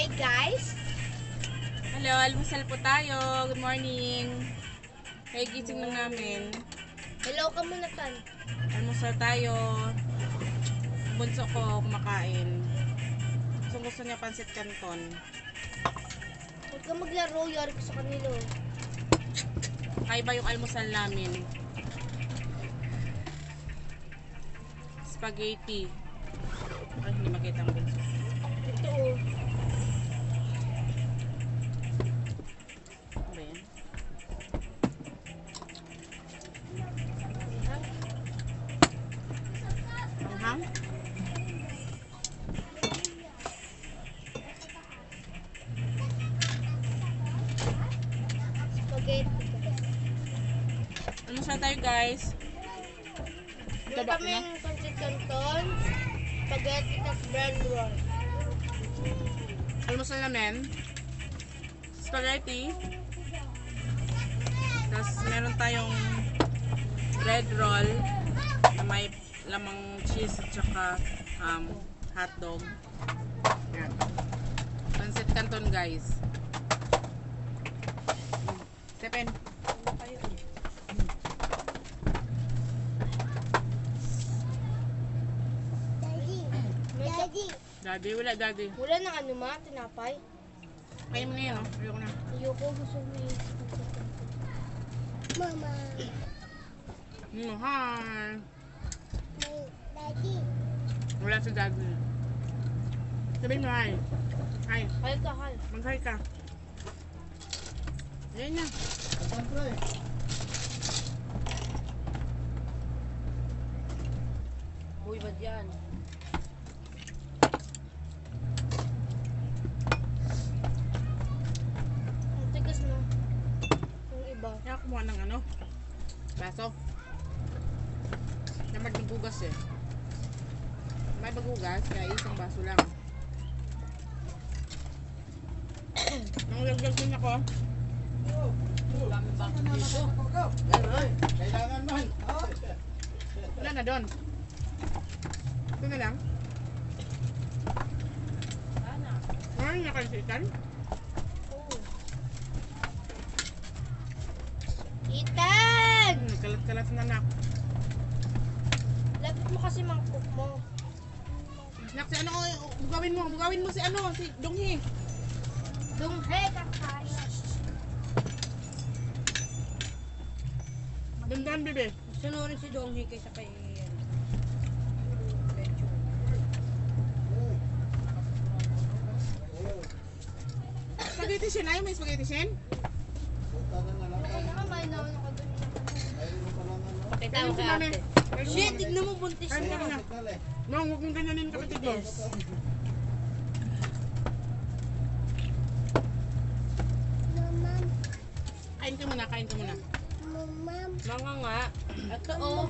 Hi guys! Hello, almusal po tayo. Good morning. Kaya gising lang namin. Hello ka muna, Tan. Almusal tayo. Bunso ko kumakain. Gusto niya pansit canton. Huwag ka maglaro, yari ko sa kanila. Kaiba yung almusal namin. Spaghetti. Ay, hindi makita ang bunso. Ito oh. Ano ba yan? Anghang? Spaghetti. Almusal tayo guys. Meron kami yung pancit canton, spaghetti, tas bread roll. Almusal namin. Spaghetti. Tapos meron tayong bread roll na may lamang cheese at saka hotdog. Yan. Pancit canton guys. Stephen. Daddy, wala daddy. Wala nang ano ma, tinapay. Kaya mo na yan, oh. Ayoko na. Ayoko, gusto mo yung spaghetti. Mama. Hi. Daddy. Wala si daddy. Sabihin mo hi. Hi. Hi ka, hi. Mag-hi ka. Ayan na. Uy, ba't yan? Ang tigas na. Yung iba. Kaya kumuha ng ano? Baso. Kaya magbugas eh. May bagugas, kaya isang baso lang. Nanglaglag din ako. Dami ba dito? Kailangan man. Wala na doon. Ito na lang. Sana. Ano na kansitan? Oo. Ethan! Kalat-kalat na anak. Lapit mo kasi mangkok mo. Nak, si ano, bugawin mo si ano, si Donghi. Dunghe kakain. Dandan, bebe. Sunurin si Donghe kaysa kay Spaghetti sin, ayaw may spaghetti sin? Pakita mo kay ate. Shit, tignan mo buntis Kain ka na. na. Ma'am, huwag mong ganyanin kapatid mo. Kain ka muna, kain ka muna. Mga nga. Ito oh.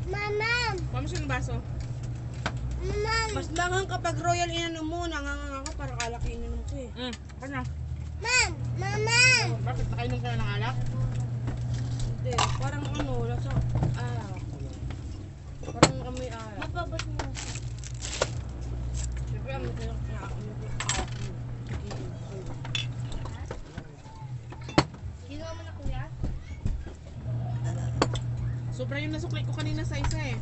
Ma'am, siyang baso. Mas manghang kapag royal inano mo, nanganganga ka para kalaki inano ko eh. Ano? Mama! Bakit nakainom ka na ng alak? Hindi, parang ano, lasa, parang amoy alak. Mapabas mo. Siyempre, amoy ko yung kinakakamit yung alak mo. Sino naman na kuya? Sobra yung nasukli ko kanina sa isa eh.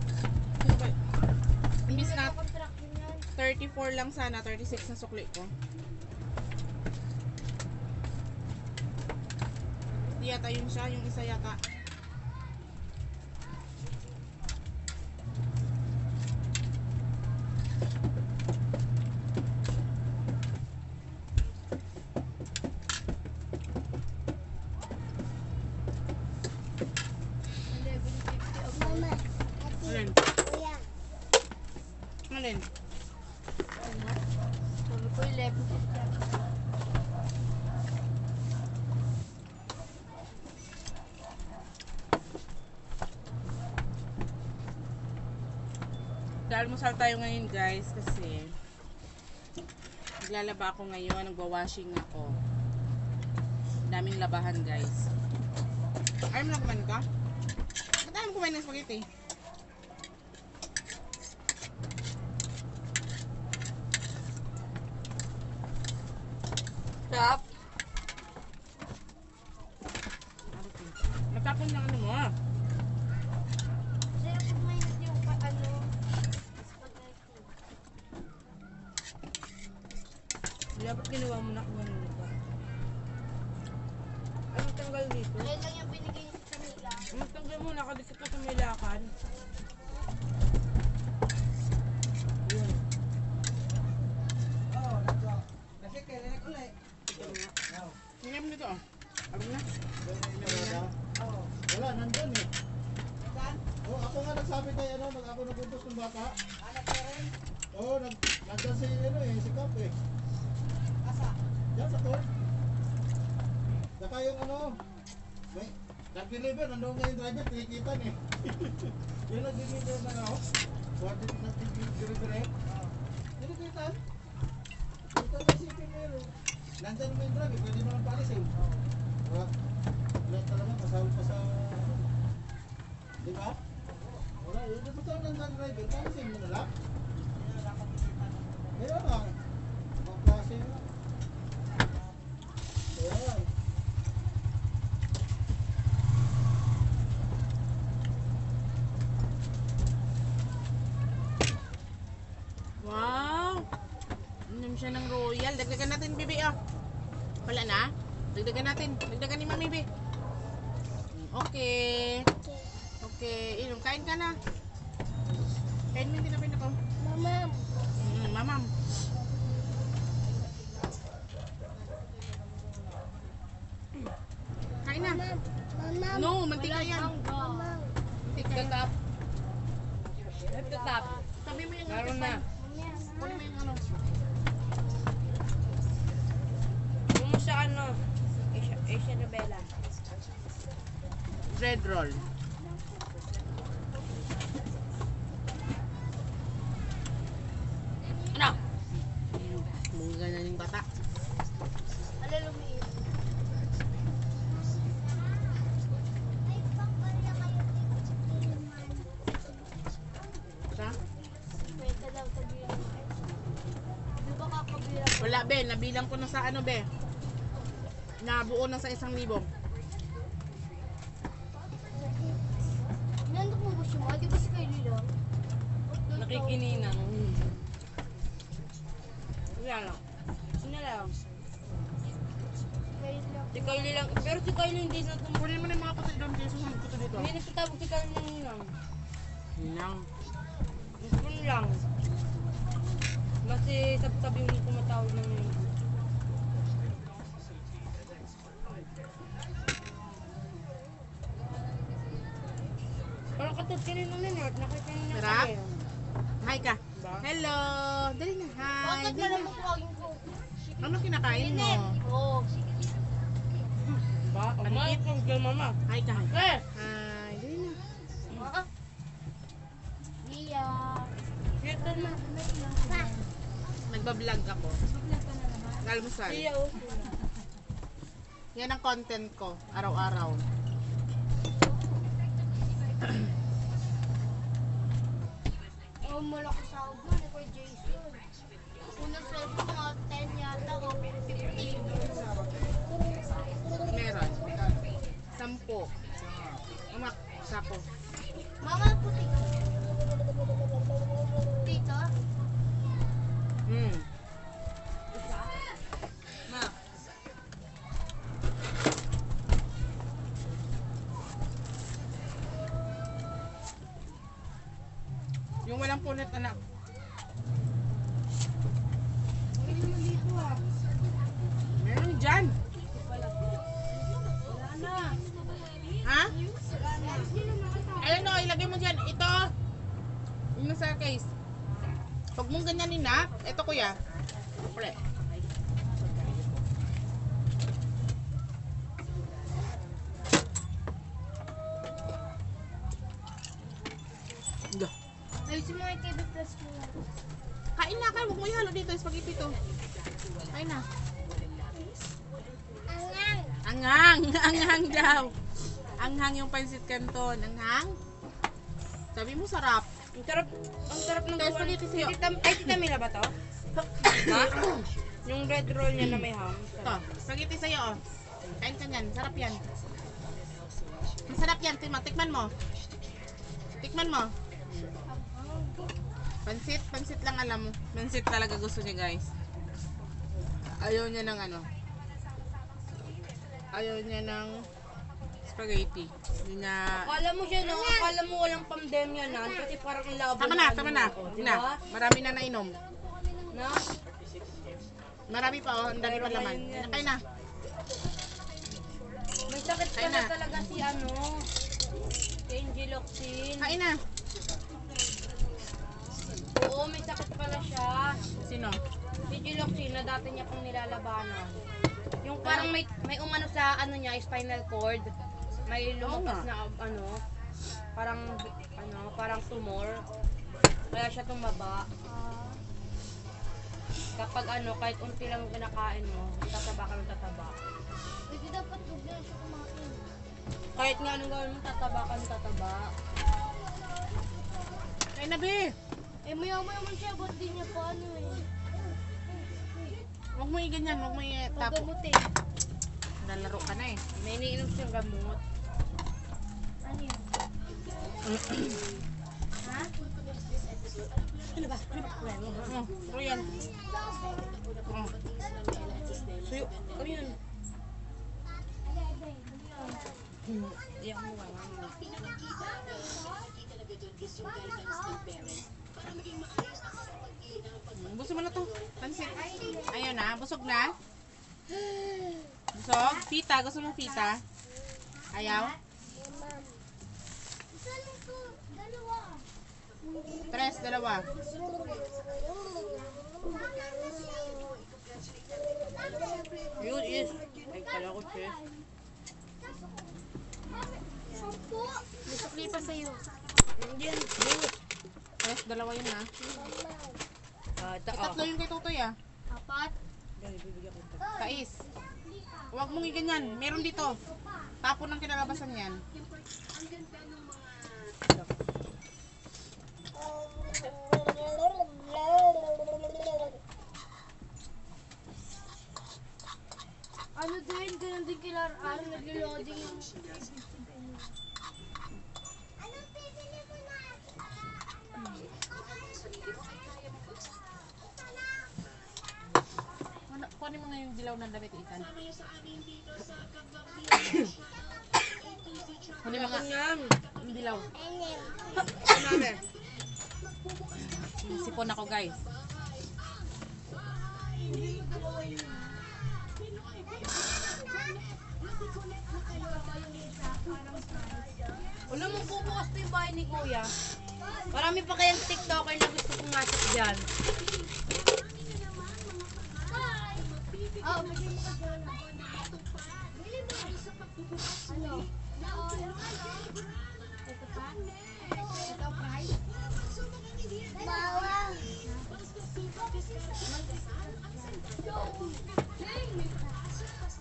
Sobra. Imbis na 34 lang sana, 36 na sukli ko. Hindi yata yun siya, yung isa yata. Alin? Alin? Sabi ko 11. Almusal tayo ngayon guys kasi naglalaba ako ngayon, nagwa-washing ako. Daming labahan guys. Ayaw mo na kumain ka? Ba't ayaw mo kumain ng spaghetti? Tap. Matapon lang ano mo ah. Sa'yo pag mainit yung spaghetti. Dapat ginawa mo na kung ano ba. Ano tanggal dito? Ayun lang yung binigay niya sa Camila. Magtanggal mo na kasi ka tumilakan. Yun. Oo, kasi kailan ulit. Tingnan mo dito ah. Abang na. Oo. Wala, nandun eh. Saan? Oo, ako nga nagsabi tayo, ako nagbuntos ng bata. Anak ka rin? Oo, nandun si, si Kap eh. Asa? Diyan sa court. Saka yung may, nag-deliver, nandun nga yung driver, tinikitan eh. Yung nag-deliver na ako, water nag-deliver eh. Tinikitan? Ito na si Pinero. Nandun mo yung driver, pwede mo lang palisin. Wala. Wala talaga, pasawag pa sa... Di ba? Wala, yun na pa ng driver, palisin mo na lang. Kaya lang, mga klase na. Kaya. Wow! Inom siya ng royal. Dagdagan natin, bibi ah. Wala na? Dagdagan natin. Dagdagan ni Mami, bibi. Okay. Okay. Inom, kain ka na. Kain mo, hindi na pinako. Mama. Mamam. Kain na. Mama. No, mantika yan. Mama. Mantika yan. Tatap. Tatap. Sabi mo yung Meron na. Kunin mo yung ano. Kumusta ano? Asia Novela. Bread roll. Ano? Mungga na yung bata. Ala, lumiit. Sa? Pwede daw tabihin. Di ba kakabira? Wala, be. Nabilang ko na sa ano, be. Nabuo na sa 1,000. Nandun mo ba siya? Di ba si Kylie lang? Nakikininang. Wala lang. Sino lang? Kylie lang. Si Kylie lang. Pero si Kylie hindi na tumulong. Kunin mo na yung mga patay doon. Kaya susunod ko to dito. Hindi nagtatawag si Kylie ng ninang. Nang. Yun lang. Kasi sabi mo tumatawag ng ninang. Parang katulad kanina na Nart. Nakikanina Sarap? kayo. Hi ka. Ba? Hello. Dali na. Hi. Bakit Dali wala na. mo tawagin ko? Ano kinakain mo? Oo. Ba? Ano Ama, kit? kay mama. Hi ka. Hi. Eh! Hi. Dali na. Ah. Iya. Ito na. Nagbablog ako. Almusal. Siya oh. Yan ang content ko. Araw-araw. Oh, malaki sahod mo ni Kuya Jason. Unang sweldo ko mga 10 yata o 15. Meron. 10. Umak. Sako. Mama, puti. Tito? Ma. Yung walang punit, anak. Meron dyan. Ha? Ayun o, ilagay mo dyan. Ito. Yung nasa case. Huwag mong ganyanin na. Ito kuya. Pre. Go. Ayusin mo yung KB Plus mo. Kain na ka. Huwag mo ihalo dito. Spaghetti to. Kain na. Angang. Anghang. Anghang daw. Anghang yung pansit canton. Anghang. Sabi mo sarap. Ang sarap ng Kaya spaghetti sa'yo. Ay, tita Mila ba to? Ha? Yung red roll niya na may ham. Ito, spaghetti sa'yo, oh. Kain ka niyan, sarap yan. Masarap yan, tikman mo. Tikman mo. Pansit lang alam mo. Pansit talaga gusto niya, guys. Ayaw niya ng ano. Ayaw niya ng spaghetti. Hindi niya... Akala mo siya, no? Akala mo walang pandemya na. Kasi parang ang laban Tama na. Diba? Marami na nainom. Na? Marami pa, oh. Ang dami pa laman. Kain na. May sakit Ayun pala na. talaga si ano. Si Angeloxin. Kain na. Oo, may sakit pala siya. Sino? Si Angeloxin na dati niya pang nilalabanan. Yung parang may umano sa ano niya, spinal cord. May lumabas na parang tumor. Kaya siya tumaba. Kapag kahit unti lang kinakain mo, tataba ka ng tataba. Pwede dapat huwag na siya kumain. Kahit nga anong gawin mo, tataba ka ng tataba. Kain na, be. Eh, maya-maya man siya, ba't di niya pa ano eh? Huwag mo i-ganyan, huwag mo i-tapo. Pagamutin. Nalaro ka na eh. May iniinom siyang gamot. Ano yun? Ha? Ano ba? Ano ba? Oh, pero yan. Oh. Suyo. Ano yun? Iyak mo ba? Busog mo na to. Pansit. Ayun na, busog na. Busog? Pita, gusto mo pita? Ayaw? Isa lang to, dalawa. Tres, dalawa. Yun is. Ay, kala ko siya. Sampo. May sukli pa sa'yo. Yan. Tres, dalawa yun na. Tatlo. Tatlo yung kay Tutoy ah. Apat. Sais. Huwag mong iganyan. Meron dito. Tapon ng kinalabasan yan. Ano din, ganun din kila ano, naglo-loading yung... Anong pipili mo na? Kunin mo nga yung dilaw ng damit, Ethan. Kunin mo nga yung dilaw. Sipon ako, guys. Wala mong bubukas to yung bahay ni Kuya. Marami pa kayang TikToker na gusto kong masok dyan. Oh, bigyan mo ka dyan. Bili mo. Ano? Ito pa? Ito price? Bawang.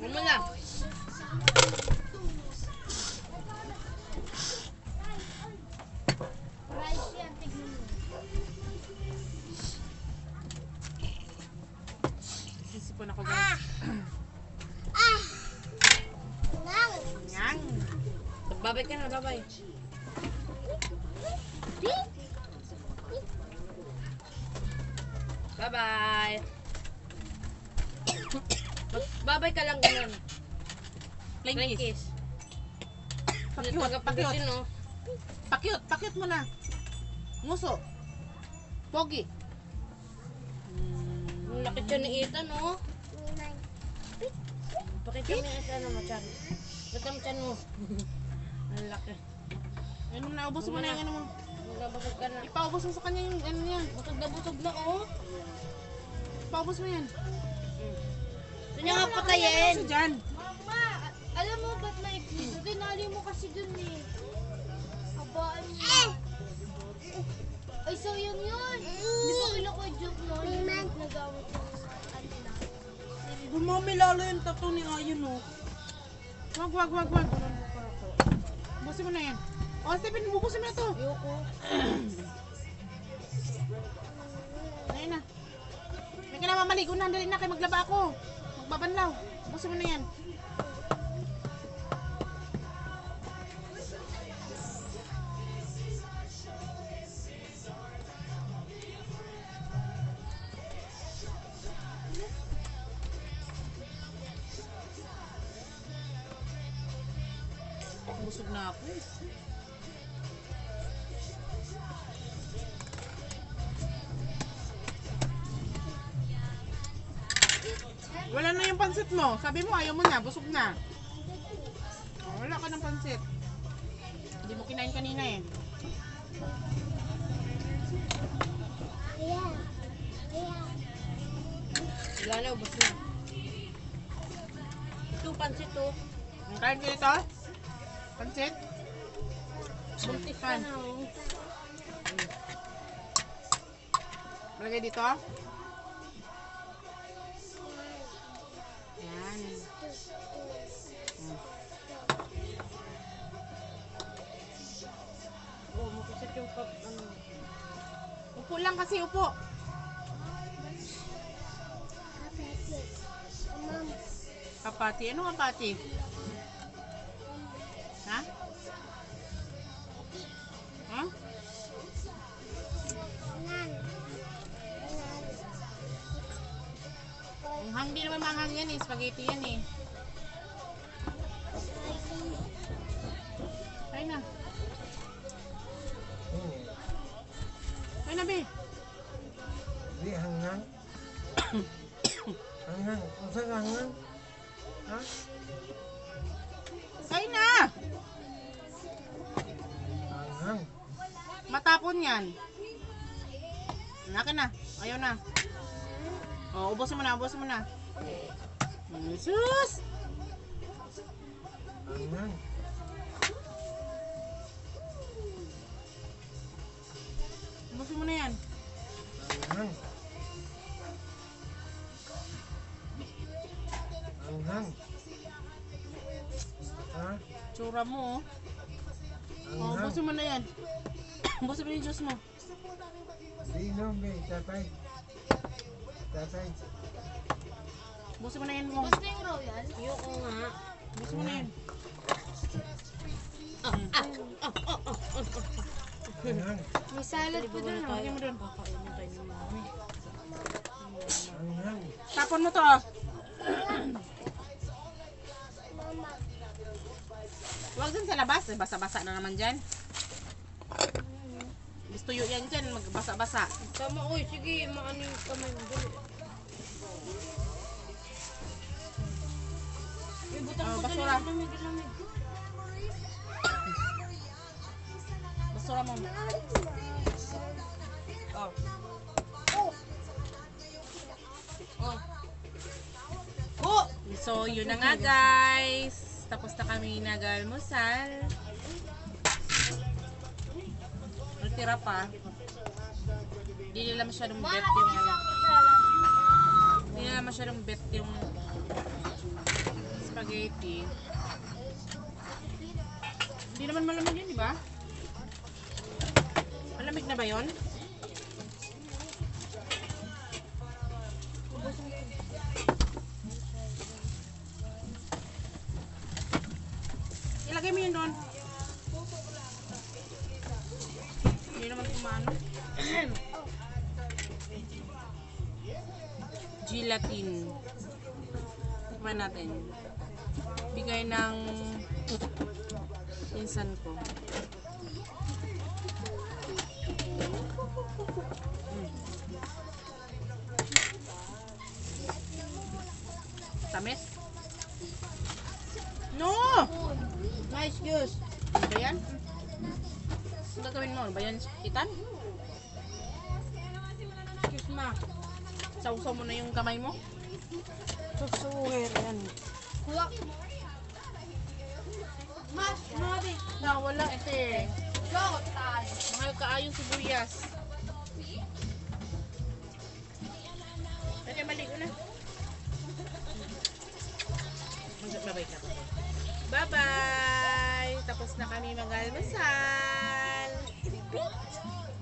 Ano na? Price yan, tignan mo. Sipon ako, guys. Yang. Babay ka na, babay. Bye-bye. Babay ka lang ganun. Plain kiss. Pakyut, pakyut. No? Pakyut mo na. Nguso. Pogi. Ang laki siya ni Ethan, no? Pakita mo yung ano mo, Chan. Pakita mo, Chan mo. Ang laki. Ano na, ubos mo na yung ano mo. Magbabasag ka na. Ipaubos mo sa kanya yung ano yan. Busog na, oh. Ipaubos mo yan. Gusto niya nga patayin. Kasi dyan. Mama, alam mo ba't naikli? Tinali mo kasi dun eh. Abaan mo. Ay, sayang yun. Di ba kinakojoke mo? Nagamit mo ano na. Dumami lalo yung tattoo ni Ayon, oh. Wag. Ubusin mo na yan. O, Stephen, ubusin mo na to. Ayoko. Ayun na. May na mamaligo na. Dali na kayo maglaba ako. Magbabanlaw. Busin mo na yan. Busog na ako. Wala na yung pansit mo. Sabi mo ayaw mo na, busog na. Oh, wala ka ng pansit. Hindi mo kinain kanina eh. Wala na, ubos na. Ito, pansit to. Ang kain ko ito? Pansit? Buntis ka na, oh. Lagay dito. Yan. Oh, makusat yung pag, ano. Upo lang kasi, upo. Kapati. Ano kapati? Ha? Ha? Hindi naman manghang yan eh. Spaghetti yan eh. Ay na. Ay na, be. Di hangang. Hangang. Unsa ka hangang? Ha? Ay na. Hangang. Matapon yan. Akin na. Ayaw na. Oh, ubusin mo na, ubusin mo na. Jesus! Hangang. Ubusin mo na yan. Hangang. Hangang. Ha? Tsura mo, oh. Oh, Hangang. ubusin mo na yan. Ubusin mo yung juice mo. Di inom, be. Tatay. Tatay. Ubusin mo na yan mo. Gusto yung royal? Ayoko nga. Ubusin mo na yan. Hangang. May salad pa dun, oh. Lagyan mo dun. Kakainin tayo ng mami. Hangang. Tapon mo to, oh. Huwag dun sa labas. Basa-basa na naman dyan. Gusto yun yan dyan. Magbasa-basa. Tama, oy, sige, maano yung kamay mo. Dali. May butang Oh, ko basura. dali. Lamig. Basura mo. Oh. Oh! So, yun na nga guys. Tapos na kami nag-almusal. Tira pa. Hindi nila masyadong bet yung Hindi nila masyadong bet yung spaghetti. Hindi naman malamig yun, di ba? Malamig na ba yun? Ilagay mo yun doon. Hindi naman kumano. Gelatin. Tikman natin. Bigay ng pinsan ko. Tamis? No! Nice juice. Ano ba yan? Ano gagawin mo? Ano ba yan? Itan? Excuse ma. Sausaw mo na yung kamay mo? Susuher yan. Kuha. Mas, mami. Nawala ito eh. Lotal. Mahal kaayong sibuyas. Pwede maligo na. Magbabay ka. Bye-bye! Tapos na kami mag-almasal.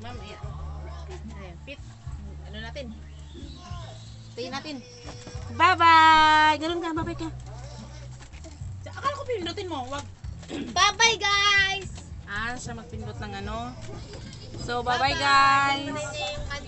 Ma'am, ayan. Ayan, pit. Ano natin? Taste Batiin natin. Bye-bye! Ganun ka, bye-bye ka. Akala ko pindutin mo, wag. Bye-bye, guys! Siya magpindot ng ano. So, bye-bye guys! Ito na yung